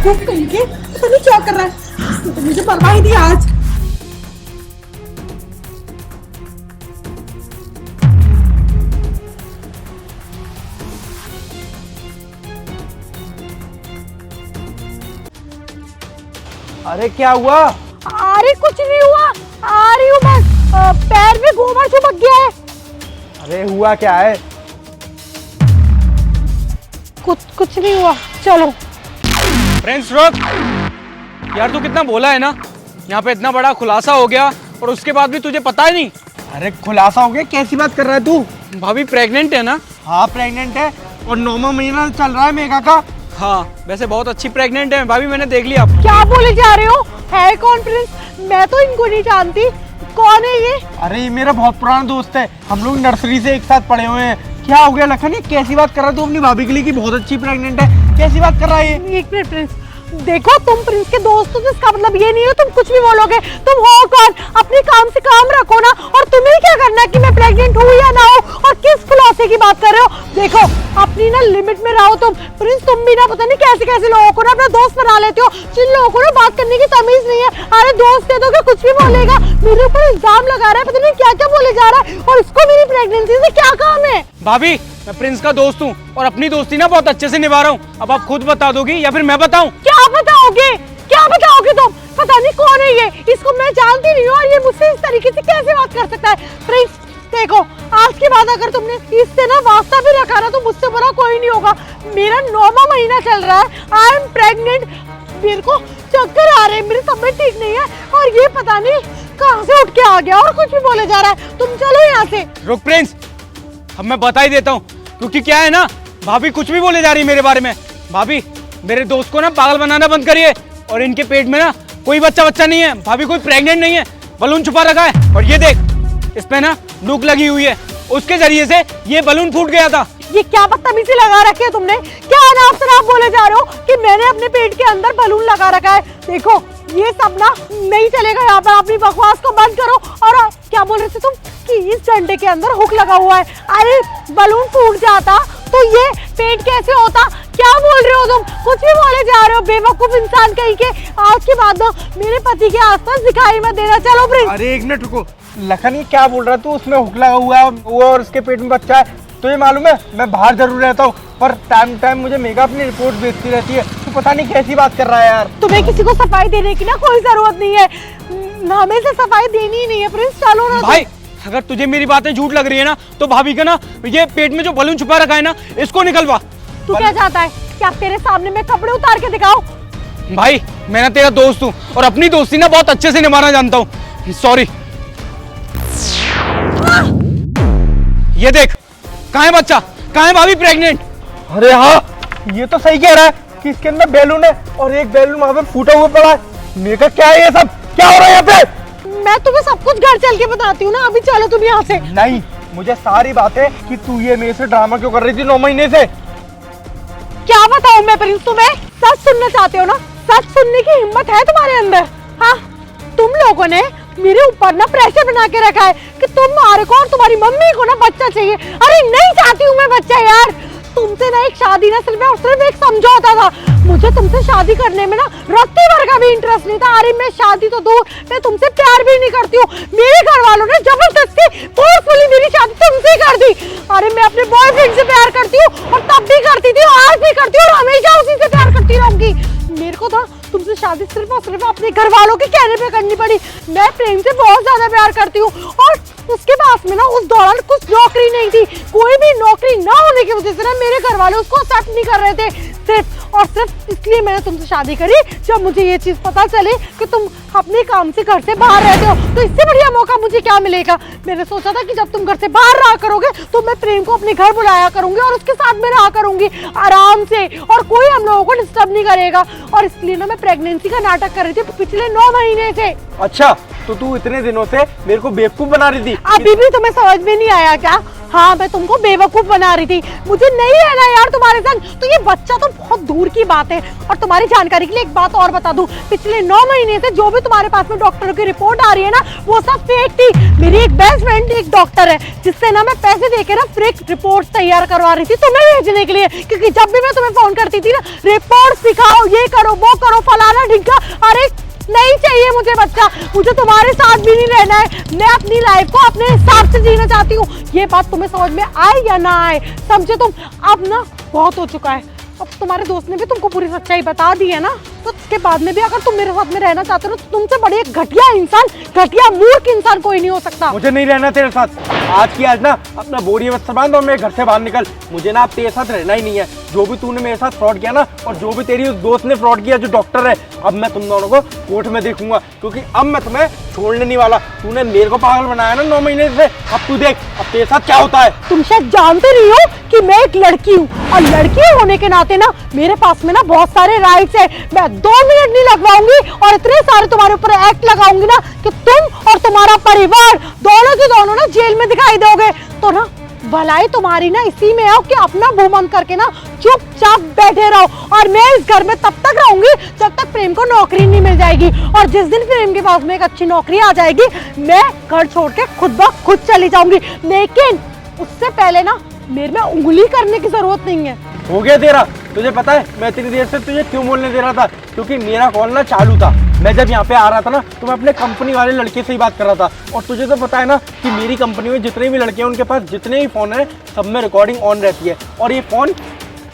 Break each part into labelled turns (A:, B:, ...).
A: बेवकूफ कहीं के, पता नहीं क्या कर रहा है। इसने तो मुझे परवाह ही नहीं आज।
B: अरे क्या हुआ?
C: अरे कुछ नहीं हुआ, आ रही हूँ बस। पैर में गोबर चिपक गया है।
B: अरे हुआ क्या है?
C: कुछ नहीं हुआ, चलो।
D: फ्रेंड्स रोक यार, तू कितना बोला है ना, यहाँ पे इतना बड़ा खुलासा हो गया और उसके बाद भी तुझे पता ही नहीं।
B: अरे खुलासा हो गया? कैसी बात कर रहा है तू?
D: भाभी प्रेग्नेंट है ना?
B: हाँ प्रेग्नेंट है और 9वां महीना चल रहा है मेघा का।
D: हाँ वैसे बहुत अच्छी प्रेग्नेंट है भाभी, मैंने देख लिया।
C: क्या बोले जा रहे हो? है कौन प्रिंस? मैं तो इनको नहीं जानती। कौन है ये?
B: अरे ये मेरा बहुत पुराना दोस्त है, हम लोग नर्सरी से एक साथ पढ़े हुए हैं। क्या हो गया लखन, ये कैसी बात कर रहा है तू अपनी भाभी के लिए कि बहुत अच्छी प्रेग्नेंट है? कैसी बात कर रहा है ये?
C: एक मिनट प्रिंस, देखो तुम प्रिंस के दोस्त हो तो इसका मतलब ये नहीं है तुम कुछ भी बोलोगे। तुम हो कौन? अपने काम से काम रखो ना। और तुम्हें क्या करना है कि मैं प्रेग्नेंट हूँ या ना हूँ, और किस खुलासे की बात कर रहे हो? देखो अपनी ना लिमिट में रहो तुम प्रिंस। तुम भी ना पता नहीं कैसे कैसे लोगों को ना अपना दोस्त बना लेते हो, जिन लोगों को ना बात करने की तमीज नहीं है। अरे दोस्त है तो क्या कुछ भी बोलेगा? मेरे ऊपर इल्जाम लगा रहा है, पता नहीं क्या क्या बोले जा रहा है। और इसको मेरी प्रेगनेंसी से क्या काम है?
D: भाभी मैं प्रिंस का दोस्त हूँ और अपनी दोस्ती ना बहुत अच्छे से निभा रहा हूँ। अब आप खुद बता दोगी या फिर मैं बताऊँ?
C: क्या बताओगे? क्या बताओगे तुम? पता नहीं कौन है ये, इसको मैं जानती नहीं हूँ और ये मुझसे इस तरीके से कैसे बात कर सकता है? प्रिंस देखो, आज के बाद अगर तुमने इससे ना वास्ता भी रखा ना तो मुझसे बुरा कोई नहीं होगा। मेरा 9वां महीना चल रहा है, आई एम प्रेग्नेंट। मेरे को चक्कर आ रहे हैं, मेरी तबीयत ठीक नहीं है और ये पता नहीं कहाँ से उठ के आ गया और कुछ भी बोले जा रहा है। तुम चलो यहाँ से।
D: रुक प्रिंस, अब मैं बता ही देता हूँ, क्योंकि क्या है ना, भाभी कुछ भी बोले जा रही है मेरे बारे में। भाभी मेरे दोस्त को ना पागल बनाना बंद करिए, और इनके पेट में ना कोई बच्चा नहीं है। भाभी कोई प्रेग्नेंट नहीं है, बलून छुपा रखा है। और ये देख, इस पे ना नूक लगी हुई है, उसके जरिए से ये बलून फूट गया था।
C: ये क्या बदतमीजी लगा रखी है तुमने? क्या अनाप शनाप बोले जा रहे हो कि मैंने अपने पेट के अंदर बलून लगा रखा है? देखो ये सब ना नहीं चलेगा यहाँ पर, अपनी बकवास को बंद करो। और क्या बोल रहे थे तुम कि इस डंडे के अंदर हुक लगा हुआ है? अरे बलून फूट जाता तो ये पेट कैसे होता? क्या बोल रहे हो तुम? कुछ भी बोले जा रहे हो, बेवकूफ इंसान कहीं के। आज के बाद ना मेरे पति के आसपास दिखाई मत देना। चलो प्रिंस।
B: अरे एक मिनट रुको लखन, ये क्या बोल रहा है तू? उसमें हुक लगा हुआ है वो और उसके पेट में बच्चा है। तो ये मालूम है मैं बाहर जरूर रहता हूँ, पर टाइम टाइम मुझे मेघा अपनी रिपोर्ट भेजती रहती है। तू पता नहीं कैसी बात कर रहा है यार।
C: तुम्हें किसी को सफाई देने की ना कोई जरूरत नहीं है, हमें से सफाई देनी ही नहीं है। प्रिंस चलो ना।
D: भाई अगर तुझे मेरी बातें झूठ लग रही है ना, तो भाभी का ना ये पेट में जो बलून छुपा रखा है ना, इसको निकलवा।
C: तू क्या चाहता है? क्या तेरे सामने मैं कपड़े उतार के दिखाऊं?
D: भाई मैं ना तेरा दोस्त हूँ और अपनी दोस्ती ना बहुत अच्छे से निभाना जानता हूँ। सॉरी। ये देख, कहाँ है बच्चा? कहाँ है भाभी प्रेग्नेंट?
B: अरे हाँ, ये तो सही कह रहा है कि इसके अंदर बैलून है और एक बैलून वहां पे फूटा हुआ पड़ा है। मेघा क्या है ये सब? क्या हो रहा है यहाँ पे?
C: मैं तुम्हें सब कुछ घर चल के बताती हूँ ना, अभी चलो तुम यहाँ से।
B: नहीं, मुझे सारी बातें कि तू ये मेरे से ड्रामा क्यों कर रही थी 9 महीने से।
C: क्या बताऊँ मैं प्रिंस तुम्हें? सच सुनना चाहते हो ना? सच सुनने की हिम्मत है तुम्हारे अंदर? हाँ, तुम लोगों ने मेरे ऊपर ना प्रेशर बना के रखा है कि तुम्हारे को और तुम्हारी मम्मी को ना बच्चा चाहिए। अरे नहीं चाहती हूँ मैं बच्चा यार। तुमसे ना एक शादी ना सिर्फ एक समझौता था। मुझे तुमसे शादी करने में ना रत्ती भर का भी इंटरेस्ट नहीं था। अरे मैं शादी तो दूर, मैं तुमसे प्यार भी नहीं करती हूँ। मेरे घर वालों ने जबरदस्ती फोर्सफुली मेरी शादी तुमसे कर दी। अरे मैं अपने बॉयफ्रेंड से प्यार करती हूँ और तब भी करती थी, आज भी करती हूँ और हमेशा उसी से प्यार करती रहूंगी। मेरे को था तुमसे शादी सिर्फ और सिर्फ अपने घर वालों के कहने पे करनी पड़ी। मैं प्रेम से बहुत ज्यादा प्यार करती हूँ और उसके पास में ना उस दौरान कुछ नौकरी नहीं थी। कोई भी नौकरी ना होने की वजह से ना मेरे घर वाले उसको एक्सेप्ट नहीं कर रहे थे। सिर्फ और सिर्फ इसलिए मैंने तुमसे शादी करी, जब मुझे ये चीज पता चले कि तुम अपने काम से घर से बाहर रहते हो। तो इससे बढ़िया मौका मुझे क्या मिलेगा? मैंने सोचा था कि जब तुम घर से बाहर रहा करोगे तो मैं प्रेम को अपने घर बुलाया करूंगी और उसके साथ में रहा करूंगी आराम से, और कोई हम लोगों को डिस्टर्ब नहीं करेगा। और इसलिए ना मैं प्रेगनेंसी का नाटक कर रही थी पिछले 9 महीने से।
B: अच्छा, तो तू इतने दिनों से मेरे को बेवकूफ बना रही थी?
C: अभी भी तुम्हें समझ में नहीं आया क्या? हाँ मैं तुमको बेवकूफ बना रही थी, मुझे नहीं रहना यार तुम्हारे संग। तो ये बच्चा तो बहुत दूर की बात है। और तुम्हारी जानकारी के लिए एक बात और बता दूं, पिछले 9 महीने से जो भी तुम्हारे पास में डॉक्टरों की रिपोर्ट आ रही है ना, वो सब फेक थी। मेरी एक बेस्ट फ्रेंड एक डॉक्टर है, जिससे ना मैं पैसे देके ना फेक रिपोर्ट तैयार करवा रही थी तुम्हें भेजने के लिए, क्योंकि जब भी मैं तुम्हें फोन करती थी ना, रिपोर्ट दिखाओ, ये करो वो करो फलाना ढिंका। अरे नहीं चाहिए मुझे बच्चा, मुझे तुम्हारे साथ भी नहीं रहना है। मैं अपनी लाइफ को अपने हिसाब से जीना चाहती हूँ। ये बात तुम्हें समझ में आए या ना आए, समझे तुम? अब ना बहुत हो चुका है। अब तुम्हारे दोस्त ने भी तुमको पूरी सच्चाई बता दी है ना, तो उसके बाद में भी अगर तुम मेरे साथ में रहना चाहते हो तो तुमसे बड़ी एक घटिया इंसान, घटिया मूर्ख इंसान कोई नहीं हो सकता।
B: मुझे नहीं रहना तेरे साथ। आज की आज ना अपना बोरी वस्त्र बांध और मेरे घर से बाहर निकल। मुझे ना अब तेरे साथ रहना ही नहीं है। जो भी तूने मेरे साथ फ्रॉड किया ना, और जो भी तेरी उस दोस्त ने फ्रॉड किया जो डॉक्टर है, अब मैं तुम दोनों को कोर्ट में देखूंगा, क्योंकि अब मैं तुम्हें छोड़ने नहीं वाला। तूने मेरे को पागल बनाया ना 9 महीने से, अब तू देख अब तेरे साथ क्या होता है।
C: तुम शायद जानते नहीं हो कि मैं एक लड़की हूँ, और लड़की होने के नाते ना मेरे पास में ना बहुत सारे राइट्स है। मैं 2 मिनट नहीं लगवाऊंगी और इतने सारे तुम्हारे ऊपर एक्ट लगाऊंगी ना कि तुम और तुम्हारा परिवार दोनों के दोनों ना जेल में दिखाई दोगे। तो ना भलाई तुम्हारी ना इसी में है कि अपना मुंह बंद करके ना चुपचाप बैठे रहो। और मैं इस घर में तब तक रहूंगी जब तक प्रेम को नौकरी नहीं मिल जाएगी, और जिस दिन प्रेम के पास में एक अच्छी नौकरी आ जाएगी, मैं घर छोड़ के खुद ब खुद चली जाऊंगी। लेकिन उससे पहले ना मेरे में उंगली करने की जरूरत नहीं है।
B: हो गया तेरा। तुझे पता है मैं इतनी देर से तुझे क्यों बोलने दे रहा था? क्योंकि मेरा कॉल ना चालू था। मैं जब यहाँ पे आ रहा था ना, तो मैं अपने कंपनी वाले लड़के से ही बात कर रहा था। और तुझे तो पता है ना कि मेरी कंपनी में जितने भी लड़के हैं, उनके पास जितने भी फ़ोन हैं, सब में रिकॉर्डिंग ऑन रहती है। और ये फ़ोन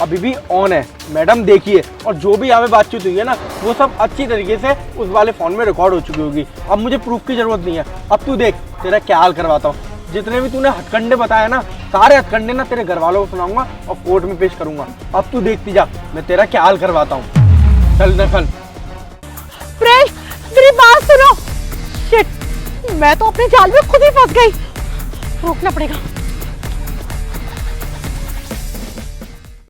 B: अभी भी ऑन है, मैडम देखिए। और जो भी यहाँ पे बातचीत हुई है ना, वो सब अच्छी तरीके से उस वाले फ़ोन में रिकॉर्ड हो चुकी होगी। अब मुझे प्रूफ की ज़रूरत नहीं है। अब तू देख तेरा क्या हाल करवाता हूँ। जितने भी तूने हथकंडे बताए ना, सारे हथकंडे ना तेरे घर वालों को सुनाऊंगा और कोर्ट में पेश करूंगा। अब तू देखती जा मैं तेरा क्या हाल करवाता हूँ। चल दखल।
C: प्रेम मेरी बात सुनो। शिट, मैं तो अपने जाल में खुद ही फंस गई। रोकना पड़ेगा।